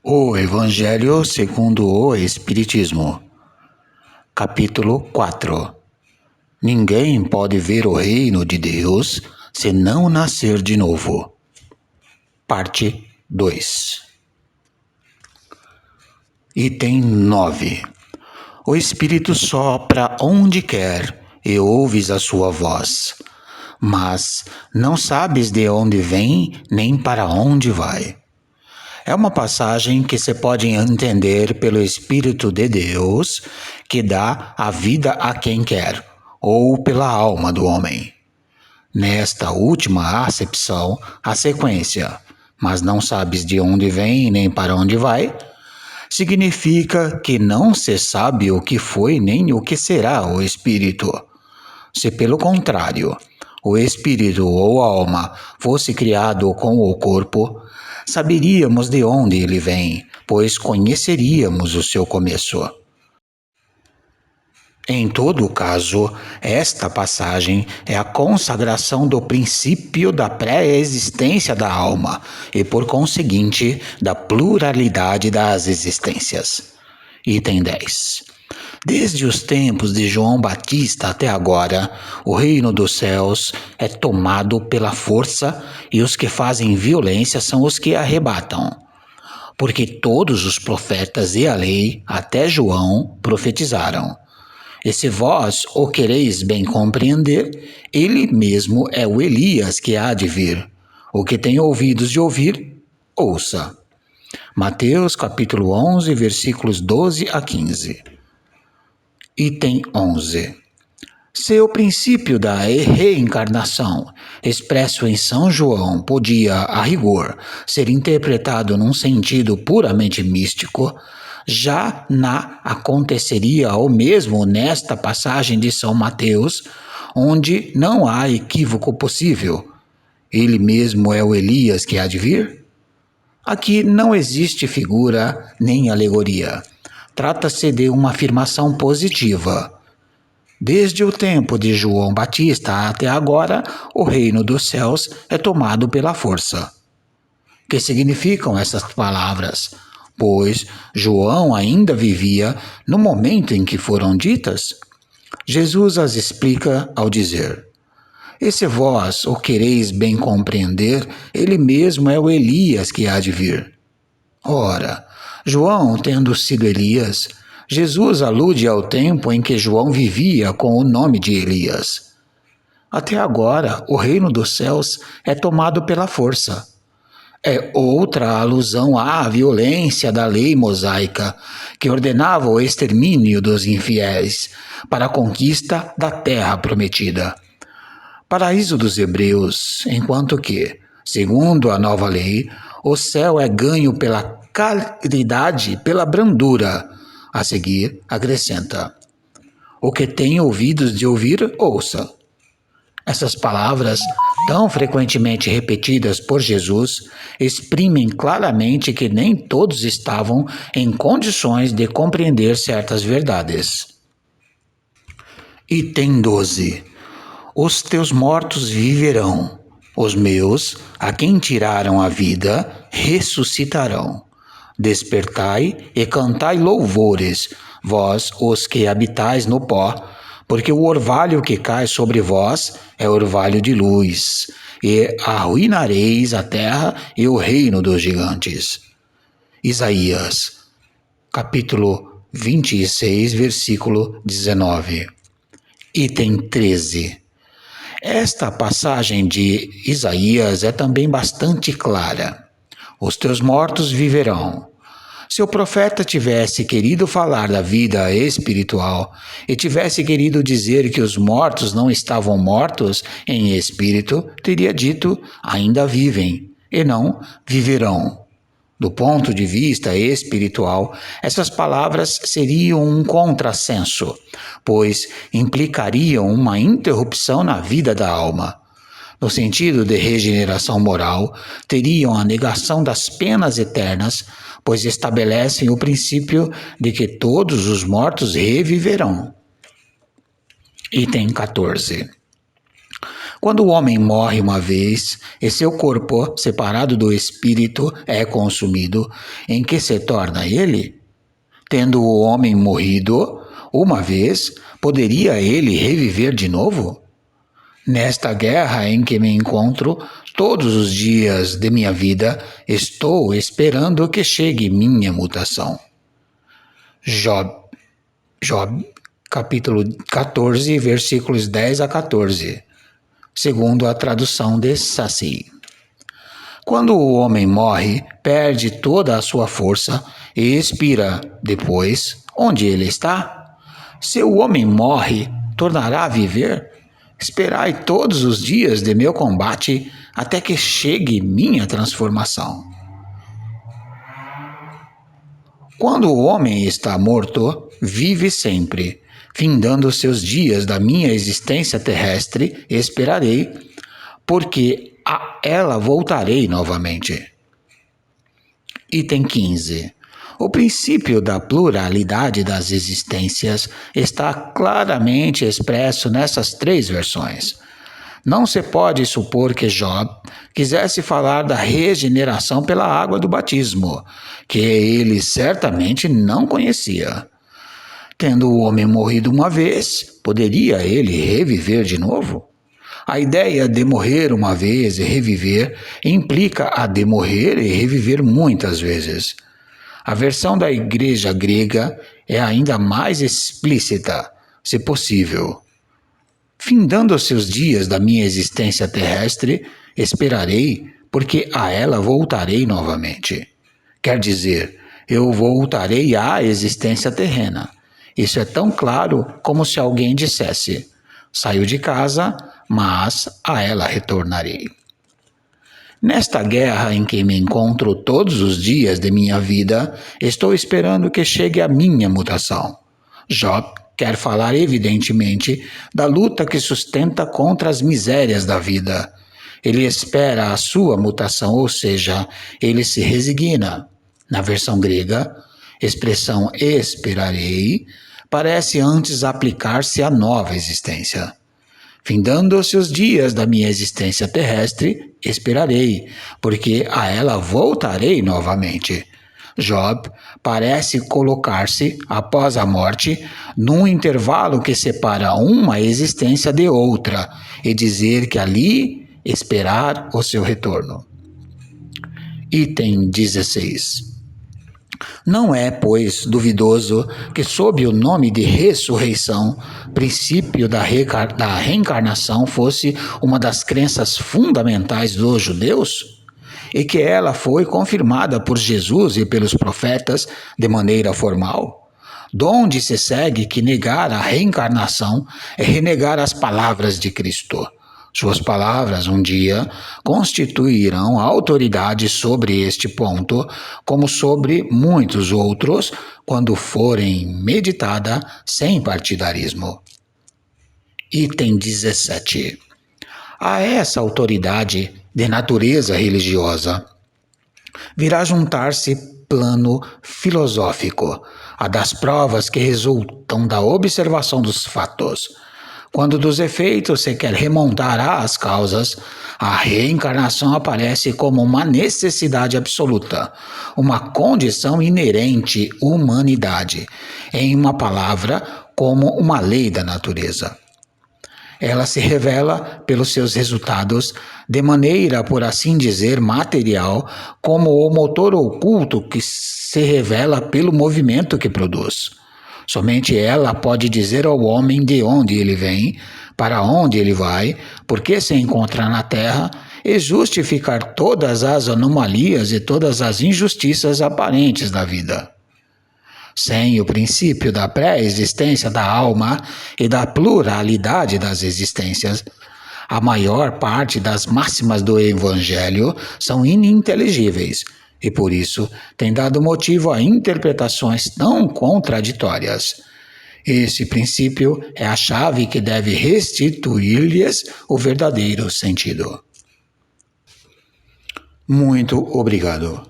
O Evangelho segundo o Espiritismo, capítulo 4. Ninguém pode ver o reino de Deus se não nascer de novo. Parte 2. Item 9. O Espírito sopra onde quer e ouves a sua voz, mas não sabes de onde vem nem para onde vai. É uma passagem que se pode entender pelo Espírito de Deus, que dá a vida a quem quer, ou pela alma do homem. Nesta última acepção, a sequência, mas não sabes de onde vem nem para onde vai, significa que não se sabe o que foi nem o que será o Espírito. Se, pelo contrário, o espírito ou alma fosse criado com o corpo, saberíamos de onde ele vem, pois conheceríamos o seu começo. Em todo caso, esta passagem é a consagração do princípio da pré-existência da alma e, por conseguinte, da pluralidade das existências. Item 10. Desde os tempos de João Batista até agora, o reino dos céus é tomado pela força e os que fazem violência são os que arrebatam. Porque todos os profetas e a lei, até João, profetizaram. E se vós o quereis bem compreender, ele mesmo é o Elias que há de vir. O que tem ouvidos de ouvir, ouça. Mateus capítulo 11, versículos 12 a 15. Item 11. Se o princípio da reencarnação, expresso em São João, podia, a rigor, ser interpretado num sentido puramente místico, já aconteceria o mesmo nesta passagem de São Mateus, onde não há equívoco possível. Ele mesmo é o Elias que há de vir? Aqui não existe figura nem alegoria. Trata-se de uma afirmação positiva. Desde o tempo de João Batista até agora, o reino dos céus é tomado pela força. Que significam essas palavras? Pois João ainda vivia no momento em que foram ditas. Jesus as explica ao dizer: E se vós o quereis bem compreender, ele mesmo é o Elias que há de vir. Ora, João, tendo sido Elias, Jesus alude ao tempo em que João vivia com o nome de Elias. Até agora, o reino dos céus é tomado pela força. É outra alusão à violência da lei mosaica, que ordenava o extermínio dos infiéis para a conquista da terra prometida. Paraíso dos hebreus, enquanto que, segundo a nova lei, o céu é ganho pela caridade, pela brandura. A seguir, acrescenta: O que tem ouvidos de ouvir, ouça. Essas palavras, tão frequentemente repetidas por Jesus, exprimem claramente que nem todos estavam em condições de compreender certas verdades. Item 12. Os teus mortos viverão, os meus, a quem tiraram a vida, ressuscitarão. Despertai e cantai louvores, vós os que habitais no pó, porque o orvalho que cai sobre vós é orvalho de luz, e arruinareis a terra e o reino dos gigantes. Isaías, capítulo 26, versículo 19. Item 13. Esta passagem de Isaías é também bastante clara. Os teus mortos viverão. Se o profeta tivesse querido falar da vida espiritual e tivesse querido dizer que os mortos não estavam mortos em espírito, teria dito: ainda vivem, e não viverão. Do ponto de vista espiritual, essas palavras seriam um contrassenso, pois implicariam uma interrupção na vida da alma. No sentido de regeneração moral, teriam a negação das penas eternas, pois estabelecem o princípio de que todos os mortos reviverão. Item 14. Quando o homem morre uma vez, e seu corpo, separado do espírito, é consumido, em que se torna ele? Tendo o homem morrido uma vez, poderia ele reviver de novo? Nesta guerra em que me encontro, todos os dias de minha vida, estou esperando que chegue minha mutação. Job, capítulo 14, versículos 10 a 14, segundo a tradução de Saci. Quando o homem morre, perde toda a sua força e expira. Depois, onde ele está? Se o homem morre, tornará a viver? Esperai todos os dias de meu combate até que chegue minha transformação. Quando o homem está morto, vive sempre. Findando seus dias da minha existência terrestre, esperarei, porque a ela voltarei novamente. Item 15. O princípio da pluralidade das existências está claramente expresso nessas três versões. Não se pode supor que Job quisesse falar da regeneração pela água do batismo, que ele certamente não conhecia. Tendo o homem morrido uma vez, poderia ele reviver de novo? A ideia de morrer uma vez e reviver implica a de morrer e reviver muitas vezes. A versão da igreja grega é ainda mais explícita, se possível. Findando os seus dias da minha existência terrestre, esperarei, porque a ela voltarei novamente. Quer dizer, eu voltarei à existência terrena. Isso é tão claro como se alguém dissesse: saio de casa, mas a ela retornarei. Nesta guerra em que me encontro todos os dias de minha vida, estou esperando que chegue a minha mutação. Job quer falar evidentemente da luta que sustenta contra as misérias da vida. Ele espera a sua mutação, ou seja, ele se resigna. Na versão grega, expressão esperarei parece antes aplicar-se à nova existência. Findando os seus dias da minha existência terrestre, esperarei, porque a ela voltarei novamente. Job parece colocar-se, após a morte, num intervalo que separa uma existência de outra, e dizer que ali esperar o seu retorno. Item 16. Não é, pois, duvidoso que, sob o nome de ressurreição, princípio da reencarnação fosse uma das crenças fundamentais dos judeus? E que ela foi confirmada por Jesus e pelos profetas de maneira formal? Donde se segue que negar a reencarnação é renegar as palavras de Cristo. Suas palavras, um dia, constituirão autoridade sobre este ponto, como sobre muitos outros, quando forem meditada sem partidarismo. Item 17. A essa autoridade de natureza religiosa virá juntar-se plano filosófico, a das provas que resultam da observação dos fatos. Quando dos efeitos se quer remontar às causas, a reencarnação aparece como uma necessidade absoluta, uma condição inerente à humanidade, em uma palavra, como uma lei da natureza. Ela se revela pelos seus resultados de maneira, por assim dizer, material, como o motor oculto que se revela pelo movimento que produz. Somente ela pode dizer ao homem de onde ele vem, para onde ele vai, por que se encontra na terra, e justificar todas as anomalias e todas as injustiças aparentes da vida. Sem o princípio da pré-existência da alma e da pluralidade das existências, a maior parte das máximas do Evangelho são ininteligíveis e, por isso, tem dado motivo a interpretações tão contraditórias. Esse princípio é a chave que deve restituir-lhes o verdadeiro sentido. Muito obrigado.